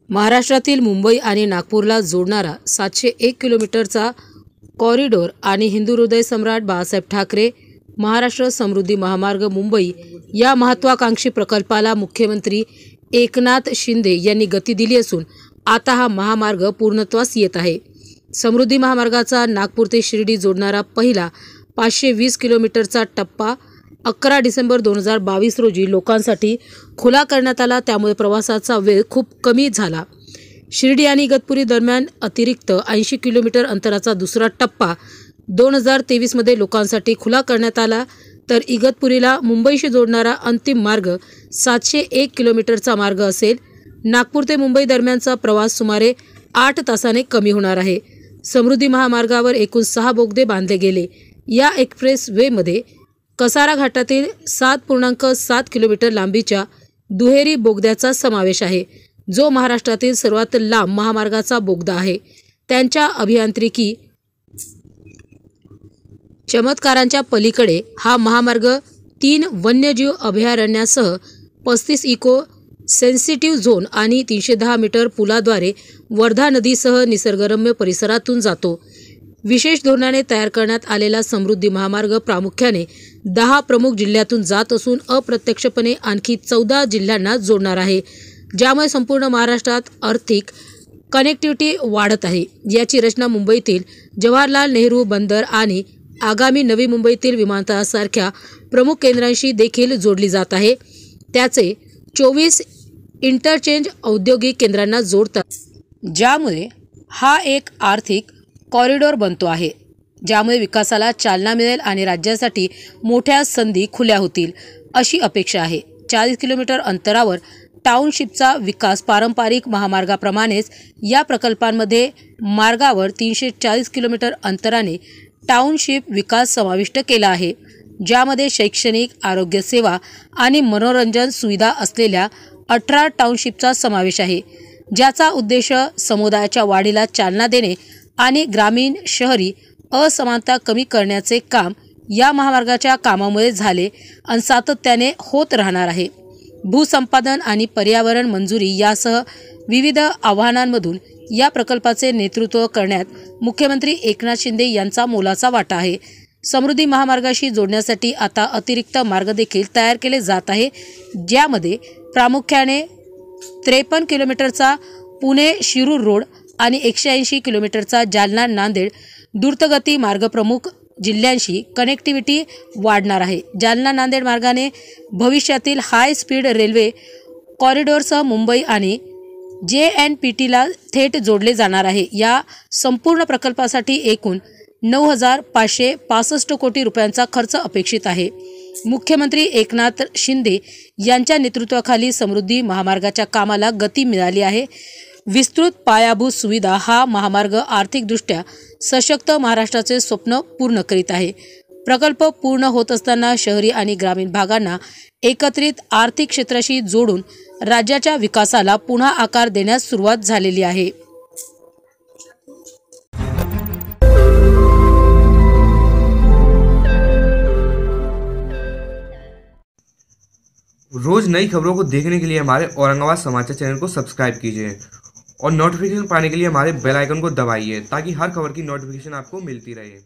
महाराष्ट्रातील मुंबई आणि नागपूरला जोडणारा 701 किलोमीटरचा कॉरिडॉर आणि हिंदू हृदय सम्राट बाळासाहेब ठाकरे महाराष्ट्र समृद्धी महामार्ग मुंबई या महत्त्वाकांक्षी प्रकल्पाला मुख्यमंत्री एकनाथ शिंदे यांनी गती दिली असून आता हा महामार्ग पूर्णत्वास येत आहे। समृद्धी महामार्गाचा नागपूर ते शिर्डी जोडणारा पहिला 520 किलोमीटरचा टप्पा 11 डिसेंबर 2022 रोजी लोकांसाठी खुला करण्यात आला। त्यामुळे प्रवासाचा वेळ खूप कमी झाला। शिर्डी आणि इगतपुरी दरम्यान अतिरिक्त 80 किलोमीटर अंतराचा दुसरा टप्पा 2023 मध्ये लोकांसाठी खुला करण्यात आला, तर इगतपुरीला मुंबईशी जोडणारा अंतिम मार्ग 701 किलोमीटरचा मार्ग असेल। नागपूर ते मुंबई दरम्यानचा प्रवास सुमारे 8 तासाने कमी होणार आहे। समृद्धी महामार्गावर एकूण 6 बोगदे बांधले गेले। या एक्सप्रेस वेमध्ये कसारा घाटातील 7.7 किलोमीटर लांबीच्या दुहेरी बोगद्याचा समावेश आहे, जो महाराष्ट्रातील सर्वात लांब महामार्गाचा बोगदा आहे। त्यांच्या अभियांत्रिकी चमत्कारांच्या पलीकडे हा महामार्ग 3 वन्यजीव अभयारण्यासह 35 इको सेन्सिटिव्ह झोन आणि 310 मीटर पुलाद्वारे वर्धा नदीसह निसर्गरम्य परिसरातून जातो। विशेष धोरणाने तयार करण्यात आलेला समृद्धी महामार्ग प्रामुख्याने 10 प्रमुख जिल्ह्यातून जात असून अप्रत्यक्षपणे आणखी 14 जिल्ह्यांना जोडणार आहे, ज्यामुळे संपूर्ण महाराष्ट्रात आर्थिक कनेक्टिव्हिटी वाढत आहे। याची रचना मुंबईतील जवाहरलाल नेहरू बंदर आणि आगामी नवी मुंबईतील विमानतळासारख्या प्रमुख केंद्रांशी देखील जोडली जात आहे। त्याचे 24 इंटरचेंज औद्योगिक केंद्रांना जोडतात, ज्यामुळे हा एक आर्थिक कॉरिडॉर बनतो आहे, ज्यामुळे विकासाला चालना मिळेल आणि राज्यासाठी मोठ्या संधी खुल्या होतील अशी अपेक्षा आहे। 40 किलोमीटर अंतरावर टाउनशिपचा विकास पारंपरिक महामार्गाप्रमाणेच या प्रकल्पांमध्ये मार्गावर 340 किलोमीटर अंतराने टाउनशिप विकास समाविष्ट केला आहे, ज्यामध्ये शैक्षणिक, आरोग्य सेवा आणि मनोरंजन सुविधा असलेल्या 18 टाउनशिपचा समावेश आहे, ज्याचा उद्देश समुदायाच्या वाढीला चालना देणे आणि ग्रामीण शहरी असमानता कमी करण्याचे काम या महामार्गाच्या कामामुळे झाले आणि सातत्याने होत राहणार आहे। भूसंपादन आणि पर्यावरण मंजुरी यासह विविध आव्हानांमधून या प्रकल्पाचे नेतृत्व करण्यात मुख्यमंत्री एकनाथ शिंदे यांचा मोलाचा वाटा आहे। समृद्धी महामार्गाशी जोडण्यासाठी आता अतिरिक्त मार्ग देखील तयार केले जात आहे, ज्यामध्ये प्रामुख्याने 53 किलोमीटरचा पुणे शिरूर रोड आणि 180 किलोमीटरचा जालना नांदेड द्रुतगती मार्ग प्रमुख जिल्ह्यांशी कनेक्टिव्हिटी वाढणार आहे। जालना नांदेड मार्गाने भविष्यातील हाय स्पीड रेल्वे कॉरिडॉरसह मुंबई आणि JNPTला थेट जोडले जाणार आहे। या संपूर्ण प्रकल्पासाठी एकूण 9,565 कोटी रुपयांचा खर्च अपेक्षित आहे। मुख्यमंत्री एकनाथ शिंदे यांच्या नेतृत्वाखाली समृद्धी महामार्गाच्या कामाला गती मिळाली आहे। विस्तृत पायाभूत सुविधा हा महामार्ग आर्थिकदृष्ट्या सशक्त महाराष्ट्राचे स्वप्न पूर्ण करीत आहे। प्रकल्प पूर्ण होत असताना शहरी आणि ग्रामीण भागांना एकत्रित आर्थिक क्षेत्राशी जोडून राज्याच्या विकासाला पुन्हा आकार देण्यास सुरुवात झालेली आहे। रोज नई खबरों को देखने के लिए हमारे औरंगाबाद समाचार चैनल को सब्सक्राइब कीजिए और नोटिफिकेशन पाने के लिए हमारे बेल आइकन को दबाइए, ताकि हर खबर की नोटिफिकेशन आपको मिलती रहे।